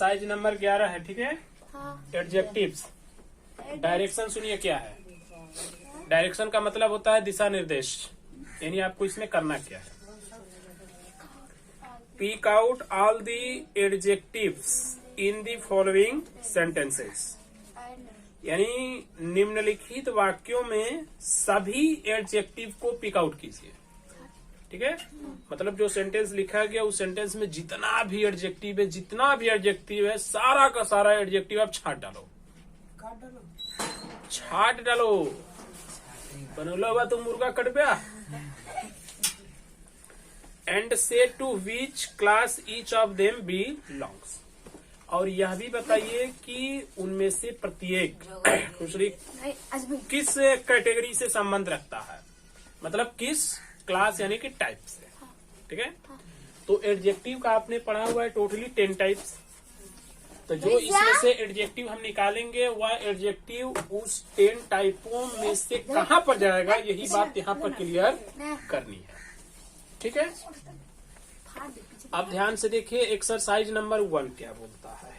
Exercise number 11 है, ठीक है। हाँ। एडजेक्टिव्स। डायरेक्शन सुनिए क्या है। डायरेक्शन का मतलब होता है दिशा निर्देश, यानी आपको इसमें करना क्या है। Pick out all the adjectives in the following sentences, यानी निम्नलिखित वाक्यों में सभी एडजेक्टिव को पिक आउट कीजिए, ठीक है। मतलब जो सेंटेंस लिखा गया उस सेंटेंस में जितना भी एडजेक्टिव है सारा का सारा एडजेक्टिव आप छाट डालो। बनोला हुआ तो मुर्गा कट गया। एंड से to which class each of them belongs, और यह भी बताइए कि उनमें से प्रत्येक दूसरी किस कैटेगरी से संबंध रखता है, मतलब किस क्लास यानी कि टाइप से, ठीक है। तो एडजेक्टिव का आपने पढ़ा हुआ है टोटली 10 टाइप्स। तो जो इसमें से एडजेक्टिव हम निकालेंगे वह एडजेक्टिव उस 10 टाइपों में से कहाँ पर जाएगा, यही बात यहाँ पर क्लियर करनी है, ठीक है। अब ध्यान से देखिए एक्सरसाइज नंबर 1 क्या बोलता है।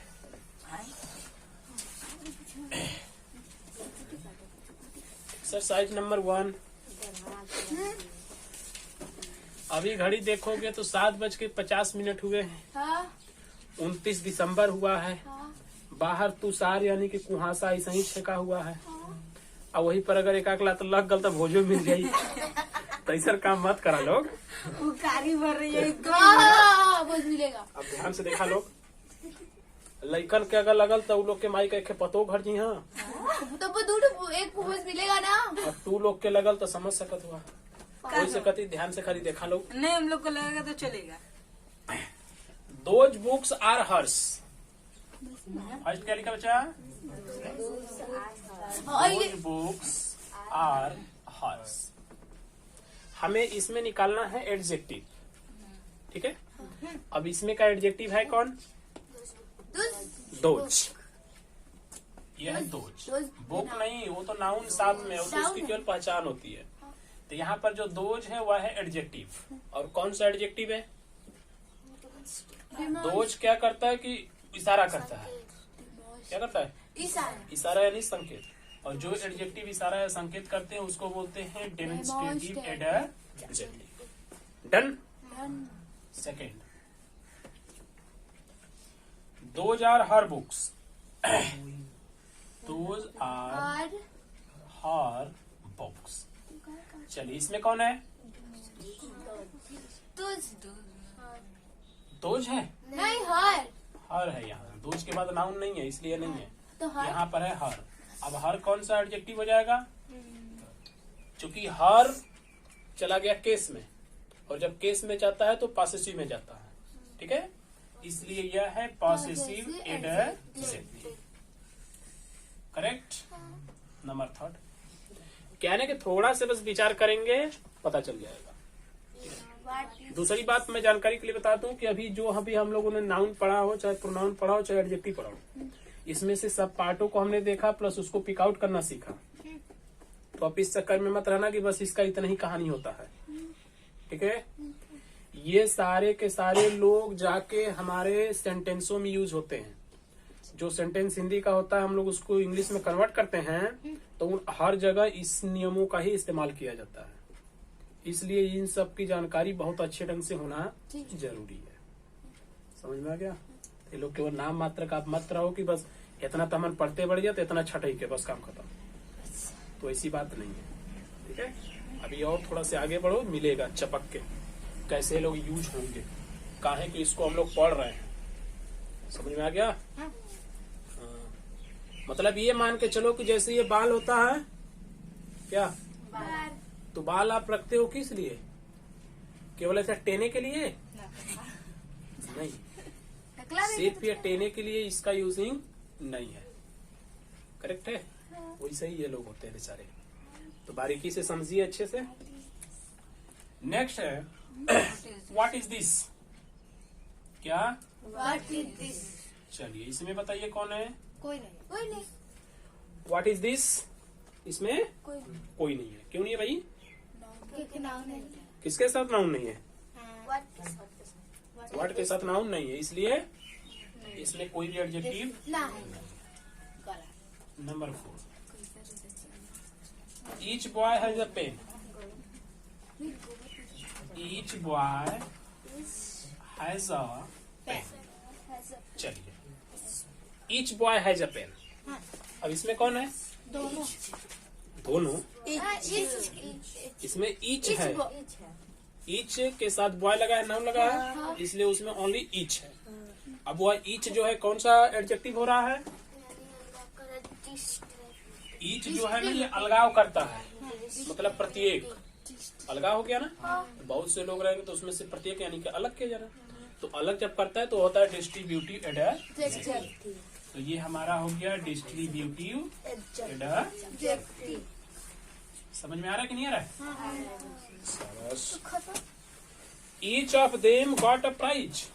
एक्सरसाइज नंबर 1, अभी घड़ी देखोगे तो 7:50 हुए हैं। हाँ। 29 दिसंबर हुआ है। हाँ। बाहर तुषार यानी कि कुहासा ऐसा ही छेका हुआ है। और वहीं पर अगर एक अगला तो लग गल तो भोजो मिल जाये। तो ऐसा काम मत करा लोग, कारी भर रही है। भोज मिलेगा। अब ध्यान से देखा लोग, लइकन के अगर लगल तो उ लोग के माई के पतो घर जी। हाँ तो दूर एक भोज मिलेगा ना। अब तू लोग के लगल तो समझ सकत हुआ, कोई से कती ध्यान से खाली देखा लोग। नहीं हम लोग को लगेगा तो चलेगा। Those books are hers. First क्या लिखा बच्चा? Those books are hers. हमें इसमें निकालना है एडजेक्टिव, ठीक है। अब इसमें का एडजेक्टिव है कौन? दोज। यह है दोज। बुक नहीं, वो तो नाउन साथ में, वो तो उसकी केवल पहचान होती है। तो यहाँ पर जो दोज है वह है एडजेक्टिव। और कौन सा एडजेक्टिव है? दोज क्या करता है कि इशारा करता है। क्या करता है? इशारा यानी संकेत। और जो एडजेक्टिव इशारा या संकेत करते हैं उसको बोलते हैं demonstrative adjective. Done. Second, those are her books. Those are her books. चलिए इसमें कौन है? दोज है नहीं, हर। हर है। यहाँ दोज के बाद नाउन नहीं है इसलिए नहीं है, तो हर। यहाँ पर है हर। अब हर कौन सा एडजेक्टिव हो जाएगा? क्योंकि हर चला गया केस में, और जब केस में जाता है तो पॉसेसिव में जाता है, ठीक है। इसलिए यह है पॉसेसिव एडजेक्टिव। करेक्ट। नंबर 3 क्या है कि थोड़ा सा बस विचार करेंगे पता चल जाएगा। दूसरी बात मैं जानकारी के लिए बता दूं कि अभी जो हम लोगों ने नाउन पढ़ा हो, चाहे प्रोनाउन पढ़ा हो, चाहे एडजेक्टिव पढ़ा हो, इसमें से सब पार्टों को हमने देखा प्लस उसको पिक आउट करना सीखा। तो आप इस चक्कर में मत रहना कि बस इसका इतना ही कहानी होता है, ठीक है। ये सारे के सारे लोग जाके हमारे सेंटेंसों में यूज होते हैं। जो सेंटेंस हिंदी का होता है हम लोग उसको इंग्लिश में कन्वर्ट करते हैं, तो हर जगह इस नियमों का ही इस्तेमाल किया जाता है। इसलिए इन सब की जानकारी बहुत अच्छे ढंग से होना जरूरी है। समझ में आ गया? ये लोग केवल नाम मात्र का आप मत रहो कि बस इतना तमन पढ़ते बढ़ गया तो इतना छठाई के बस काम खत्म, तो ऐसी बात नहीं है, ठीक है। अभी और थोड़ा से आगे बढ़ो, मिलेगा चपक के कैसे लोग यूज होंगे, काहे कि इसको हम लोग पढ़ रहे हैं। समझ में आ गया? हाँ। मतलब ये मान के चलो कि जैसे ये बाल होता है क्या, तो बाल आप रखते हो किस लिए? केवल ऐसा टेने के लिए? नहीं, सिर्फ ये टेने के लिए इसका यूजिंग नहीं है। करेक्ट है? वैसे ही ये लोग होते हैं बेचारे। तो बारीकी से समझिए अच्छे से। नेक्स्ट है व्हाट इज दिस। क्या? What is this. चलिए इसमें बताइए कौन है? कोई नहीं। व्हाट इज दिस, इसमें कोई नहीं है। क्यों नहीं है भाई? नाउन नहीं। किसके साथ नाउन नहीं है? व्हाट व्हाट के साथ नाउन नहीं है, इसलिए इसमें कोई भी एडजेक्टिव ना number 4 each boy has a pen each boy has a pen चलिए each boy has a pen अब इसमें कौन है दोनों इसमें ईच है ईच के साथ बॉय लगा है नाउन लगा है इसलिए उसमें ओनली ईच है अब वह ईच जो है कौन सा एडजेक्टिव हो रहा है ईच जो है ना ये अलगाव करता है मतलब प्रत्येक अलगाव हो गया ना बहुत से लोग रहेंगे तो उसमें से प्रत्येक यानी कि अलग किया जाना तो अलग जब करता है तो होता है डिस्ट्रीब्यूटिव एडजेक्टिव तो ये हमारा हो गया डिस्ट्रीब्यूटिव एडजेक्टिव समझ में आ रहा है कि नहीं आ रहा है each of them got a prize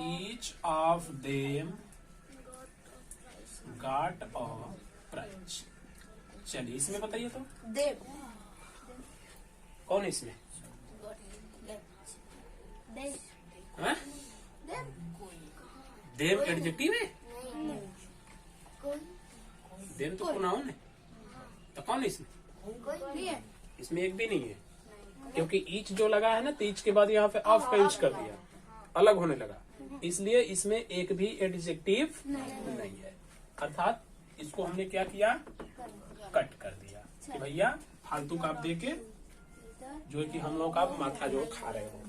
each of them got a prize चलिए इसमें बताइए तो कौन है इसमें हाँ? देम एडजेक्टिव है देम तो प्रोनाउन है तो कौन है इसमें इसमें एक भी नहीं है क्योंकि ईच जो लगा है ना तो ईच के बाद यहाँ पे ऑफ का यूज कर दिया अलग होने लगा इसलिए इसमें एक भी एडजेक्टिव नहीं है अर्थात इसको हमने क्या किया कट कर दिया कि भैया फालतू का आप देके जो कि हम लोग का माथा जो खा रहे हो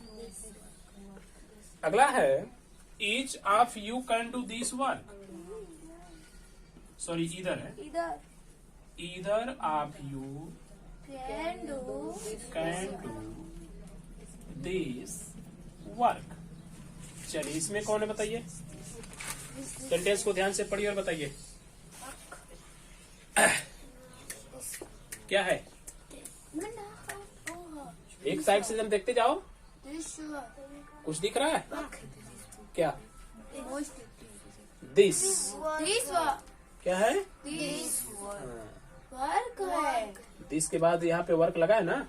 अगला है each of you can do this work sorry इधर है either of you can do this work चलिए इसमें कौन है बताइए सेंटेंस को ध्यान से पढ़िए और बताइए क्या है एक साइड से जब देखते जाओ कुछ दिख रहा है क्या दिस क्या है दिस के बाद यहाँ पे वर्क लगा है ना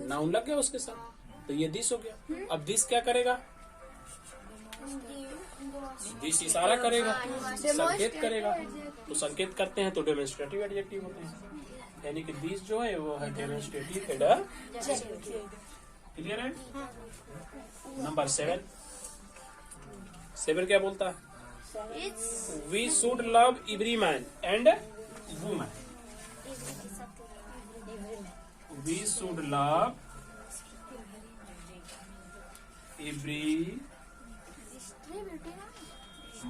नाउन लग गया उसके साथ तो ये दिस हो गया अब दिस क्या करेगा दिस इशारा करेगा संकेत करेगा तो संकेत करते हैं तो डेमोन्स्ट्रेटिव एडजेक्टिव होते हैं यानी कि दिस जो है वो है डेमोन्स्ट्रेटिव एडजेक्टिव क्लियर है नंबर 7 क्या बोलता है we should love every man and woman we should love every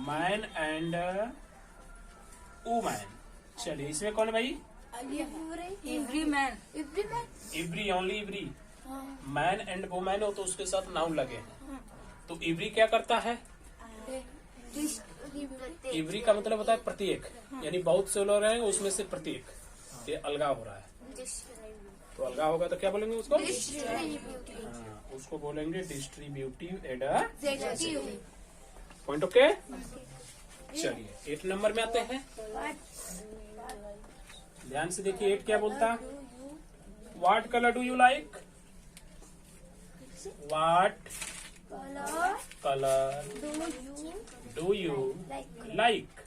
man and woman चलिए इसमें कौन है भाई every only every man and woman हो तो उसके साथ नाउन लगे तो एवरी क्या करता है एवरी का मतलब होता है प्रत्येक यानी बहुत से लोग रहेंगे उसमें से प्रत्येक ये अलगाव हो रहा है तो अलगाव होगा तो क्या बोलेंगे उसको उसको बोलेंगे डिस्ट्रीब्यूटिव एडजेक्टिव पॉइंट ओके चलिए 8 नंबर में आते हैं ध्यान से देखिए 8 क्या बोलता what colour do you like what colour do you like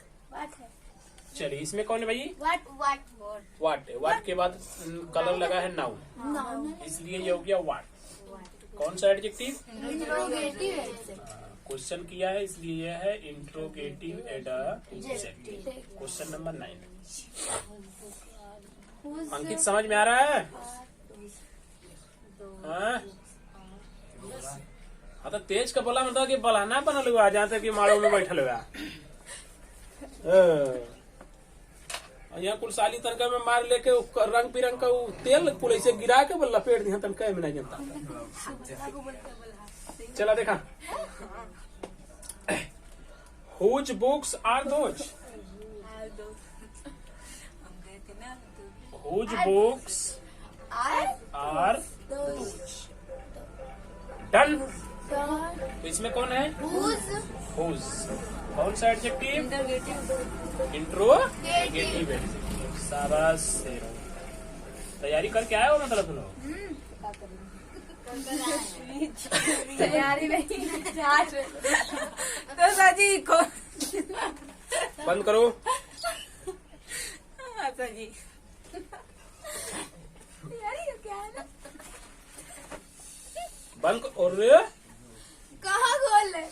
चलिए इसमें कौन है भाई वाट के बाद कलर लगा है नाउन इसलिए ये हो गया वाट कौन सा एडजेक्टिव क्वेश्चन किया है इसलिए यह है इंट्रोगेटिव एडजेक्टिव क्वेश्चन नंबर 9 अंकित समझ में आ रहा है हाँ तो तेज का बोला मतलब कि बलाना बनल हुआ जहाँ तक कि माड़ो में बैठल हुआ यहाँ कुल साली तनका में मार लेके रंग बिरंग का तेल कुल ऐसे गिरा के बोल लपेट दिया तनका में नहीं जनता चला देखा whose books are those whose books are those done तो इसमें कौन है हुज कौन सा एडजेक्टिव इंट्रोगेटिव एडजेक्टिव शाबाश तैयारी करके आए हो मतलब लोग तैयारी नहीं तो साजी को बंद करो। साजी यार ये क्या है ना बंद और कहाँ खोल ले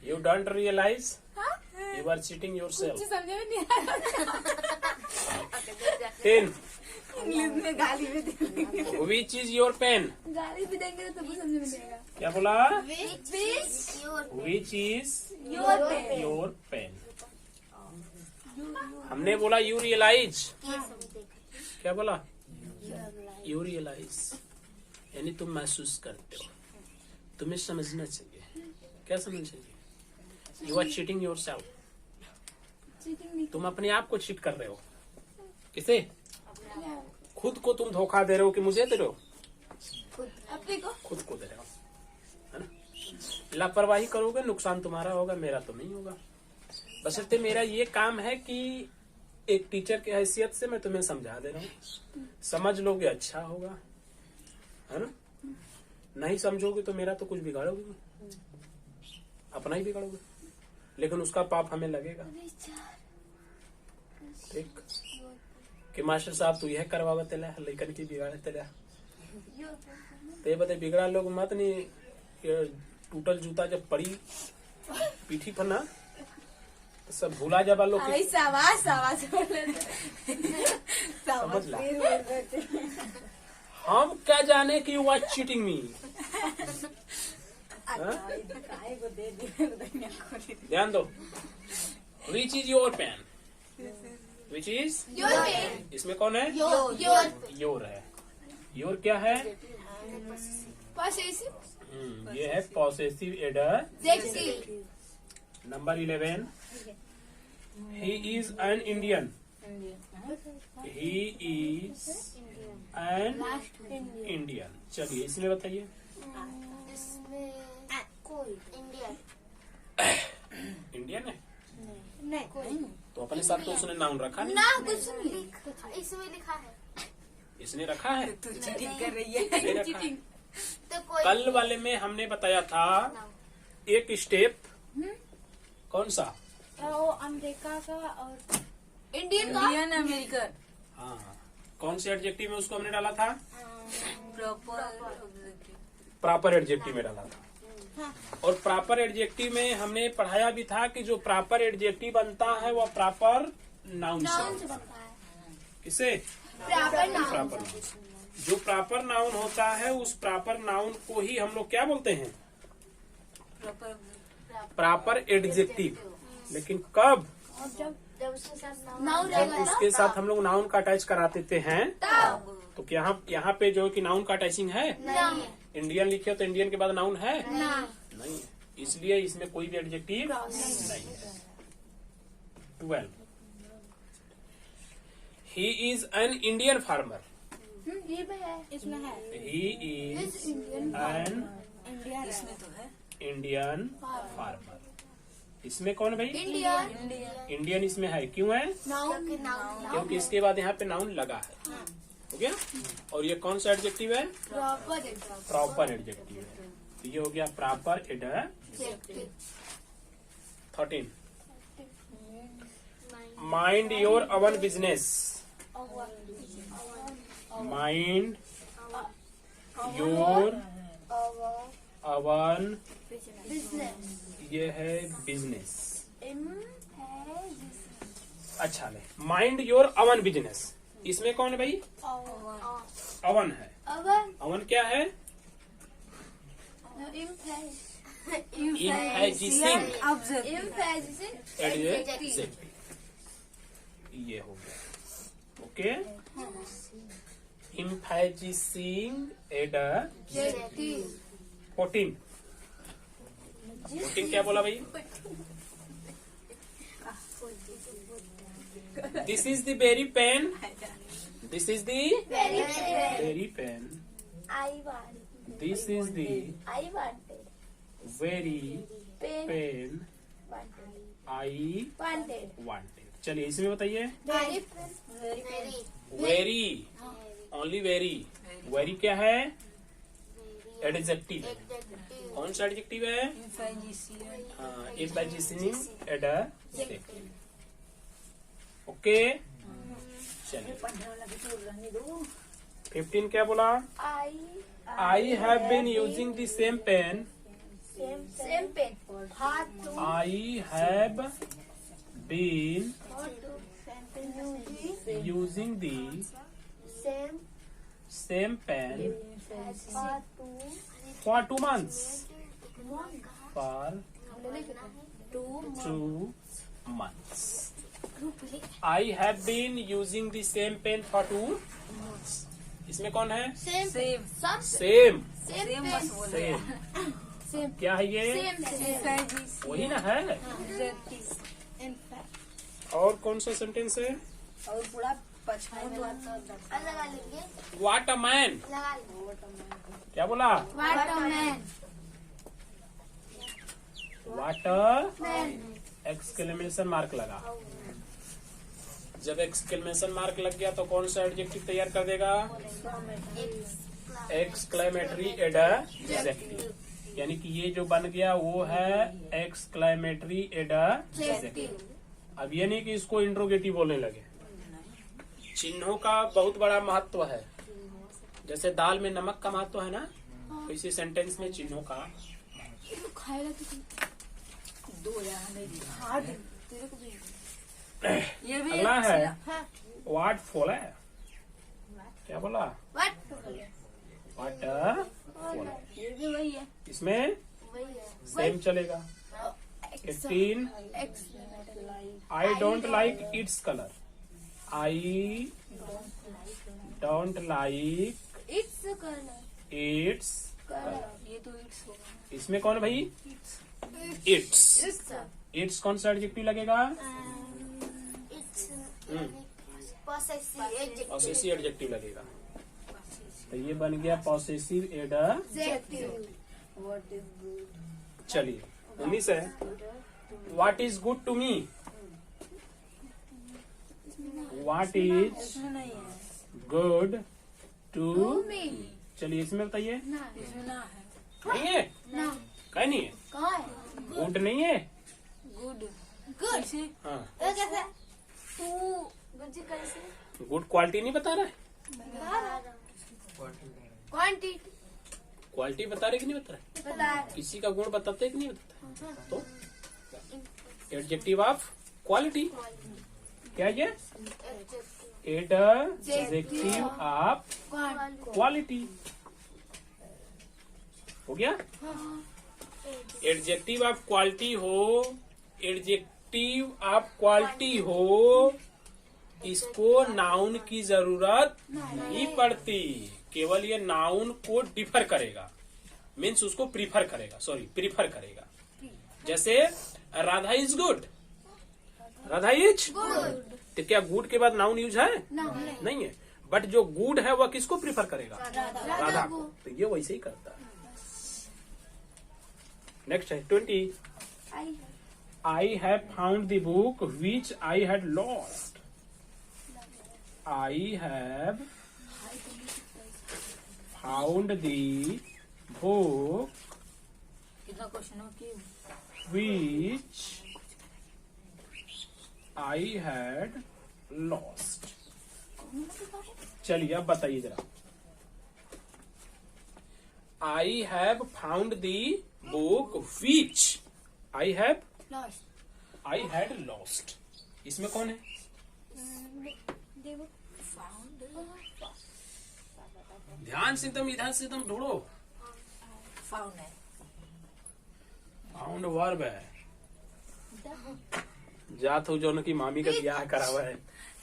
यू डोंट रियलाइज हाँ? यू आर चीटिंग योर कुछ सेल्फ। समझ में नहीं आ रहा 10 इंग्लिश में गाली भी देंगे विच इज योर पेन। गाली भी देंगे तो तभी समझ में नहीं आएगा क्या बोला? Which which is your pen? Your pen. हमने बोला यू रियलाइज। क्या बोला? यू रियलाइज यानी तुम महसूस करते हो, तुम्हें समझना चाहिए। क्या समझना चाहिए? You are cheating yourself. Cheating नहीं तुम अपने आप को चीट कर रहे हो। किसे? खुद को तुम धोखा दे रहे हो कि मुझे दे रहे हो? अपने को खुद को दे रहे हो, है ना? लापरवाही करोगे नुकसान तुम्हारा होगा, मेरा तो नहीं होगा। बशर्ते मेरा ये काम है कि एक टीचर की हैसियत से मैं तुम्हें समझा दे रहा हूँ, समझ लोगे अच्छा होगा, है ना? नहीं समझोगे तो मेरा तो कुछ बिगाड़ोगे नहीं, अपना ही बिगाड़ोगे, लेकिन उसका पाप हमें लगेगा। ठीक कि मास्टर साहब तू यह करवावा तेला लेकिन की बिगाड़े तेला ते बते बिगड़ा लोग मत नहीं। ये टूटल जूता जब पड़ी पीठी पर ना तो सब भूला जाबा लोग के। सावास समझ ला। हम क्या जाने कि यू आर चीटिंग मी। ध्यान दो। Which is your pen? Which is इसमें कौन है? योर है। योर क्या है? ये है possessive adjective. Number 11 he is an Indian. He is an Indian. चलिए इसमें बताइए। इंडियन है नहीं तो अपने साथ तो उसने नाउन रखा नहीं। ना कुछ नहीं इसमें लिखा है इसने रखा है, तू चीटिंग कर रही है नहीं रखा है। तो कोई कल वाले में हमने बताया था एक स्टेप। कौन सा? वो अमेरिका का और इंडियन का इंडियन अमेरिकन हाँ, कौन से एडजेक्टिव में उसको हमने डाला था? प्रॉपर प्रॉपर एडजेक्टिव में डाला था। और प्रॉपर एडजेक्टिव में हमने पढ़ाया भी था कि जो प्रॉपर एडजेक्टिव बनता है वह प्रॉपर नाउन से बनता है किसे? Proper noun proper noun. जो प्रॉपर नाउन होता है उस प्रॉपर नाउन को ही हम लोग क्या बोलते हैं? Proper adjective. लेकिन कब? जब उसके साथ नाउन जब उसके साथ हम लोग नाउन का अटैच करा देते हैं। तो क्या यहाँ पे जो है कि नाउन का अटैचिंग है? नहीं इंडियन लिखे तो इंडियन के बाद नाउन है? नहीं नहीं है। इसलिए इसमें कोई भी एडजेक्टिव नहीं है। 12 he is an Indian farmer. ये भी है इसमें है ही इज एन इंडिया इसमें तो है इंडियन फार्मर। इसमें कौन भाई? इंडियन इंडियन इसमें है। क्यों है? नाउन क्योंकि इसके बाद यहाँ पे नाउन लगा है। हो गया। और ये कौन सा एडजेक्टिव है? प्रॉपर प्रॉपर एडजेक्टिव है। तो ये हो गया proper adjective. 13 mind your own business. Mind your own business ये है बिजनेस। अच्छा ले माइंड योर अवन बिजनेस। इसमें कौन है भाई? अवन है। अवन क्या है? एडजेक्टिव। ये हो गया। ओके। इम्फेजिसिंग एडजेक्टिव। 14 क्या बोला भाई? This is the very pen. This is the very pen. This is the very pen I wanted. चलिए इसमें बताइए। वेरी ओनली वेरी वेरी क्या है? एडजेक्टिव है। कौन सा एडजेक्टिव है? हाँ, इमेजिनिंग एडजेक्टिव। ओके, चलिए 15 क्या बोला? I have been using the same pen. Same pen. Hard to. I have been using the Same. Same pen Hard to. For 2 months। For Two. 2 months। I have been using the same pen for 2 months। इसमें कौन है? Same. Some. Same. Same pen. Same Same. क्या है ये? Same. वही ना है। और कौन सा सेंटेंस है? और पूरा 55 लगा लेंगे. What a man. लगा लेंगे. क्या बोला? What a man. What a Man. Exclamation mark लगा। जब एक्सक्लेमेशन मार्क लग गया तो कौन सा एडजेक्टिव तैयार कर देगा? Exclamatory adjective. यानी कि ये जो बन गया वो है एक्सक्लेमेटरी एडजेक्टिव। अब ये नहीं कि इसको इंट्रोगेटिव बोलने लगे। चिन्हों का बहुत बड़ा महत्व है। जैसे दाल में नमक का महत्व है ना, तो इसी सेंटेंस में चिन्हों का। खाएगा तो ये भी अगला है हाँ. What follow. क्या बोला? What? What follow. ये भी वही है। इसमें वही है. सेम चलेगा। 18 I don't like its colour. I don't like It's a color. It's Color. ये तो इट्स होगा। इसमें कौन है भाई? इट्स। It's a. इट्स कौन सा एडजेक्टिव लगेगा? It's. Possessive adjective. Possessive adjective लगेगा। तो ये बन गया possessive adjective. What is good. चलिए 19 है। What is good to me. What is इसमें नहीं है। Good to To me. चलिए इसमें बताइए। ना. इसमें ना है। नहीं है? ना. कहीं नहीं है? कहाँ है? गुड नहीं है? गुड। Good. कैसे? हाँ, तो कैसे? तू गुड कैसे? गुड क्वालिटी नहीं बता रहा है। क्वांटिटी क्वालिटी बता रहे कि नहीं बता रहे? बता. किसी का गुण बताते हैं कि नहीं बताते? तो एडजेक्टिव ऑफ क्वालिटी क्या है? Adjective of quality. हो गया? एडजेक्टिव ऑफ क्वालिटी हो, एडजेक्टिव ऑफ क्वालिटी हो, इसको नाउन की जरूरत नहीं पड़ती। केवल ये नाउन को डिफर करेगा, मीन्स उसको प्रीफर करेगा, प्रीफर करेगा। जैसे Radha is good. Radha is good. तो क्या गुड के बाद नाउन यूज है? नहीं. नहीं है। बट जो गुड है वह किसको प्रीफर करेगा? राधा राधा को. को। तो ये वैसे ही करता है। नेक्स्ट है 20। I have found the book which I had lost. I have found the book कितना क्वेश्चन हो कि which I had lost। चलिए अब बताइए जरा। I have found the book which I had lost। इसमें कौन है? ध्यान से एकदम इधर से एकदम ढूंढो। फाउंड है। फाउंड वर्ब है। जात हो जो की मामी का ब्याह करा हुआ है।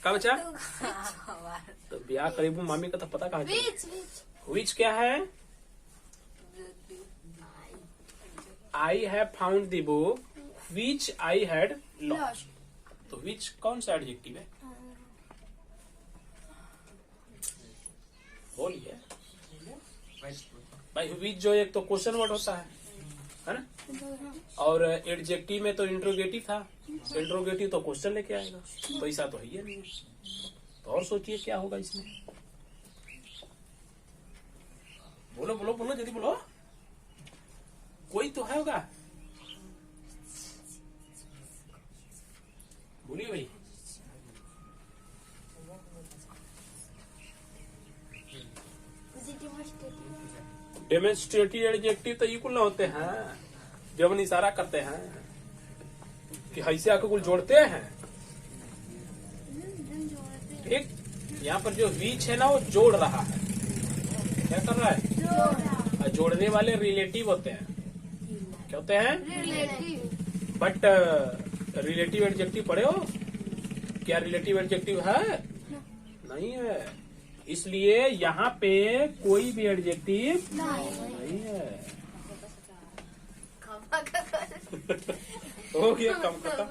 का बच्चा? तो ब्याह करीबू मामी का तो पता कहाँ चला। विच क्या है? I have found the book which I had lost. तो विच कौन सा एडजेक्टिव है? बोलिए भाई। विच जो एक तो क्वेश्चन वर्ड होता है ना, और एडजेक्टिव में तो इंट्रोगेटिव था। इंट्रोगेटिव तो क्वेश्चन लेके आएगा, तो ऐसा तो है ही नहीं। तो और सोचिए क्या होगा इसमें। बोलो बोलो बोलो जल्दी बोलो, कोई तो है होगा, बोलिए भाई। डेमोन्स्ट्रेटिव एडजेक्टिव तो इक्वल ना होते हैं जब हम इशारा करते हैं कि ऐसे आके कुल जोड़ते हैं। ठीक, यहाँ पर जो बीच है ना वो जोड़ रहा है, क्या कर रहा है, और जोड़ने वाले रिलेटिव होते हैं, क्या होते हैं, रिलेटिव। बट रिलेटिव एडजेक्टिव पढ़े हो क्या, रिलेटिव एडजेक्टिव है नहीं है, इसलिए यहाँ पे कोई भी एडजेक्टिव नहीं है। हो गया, कम खत्म।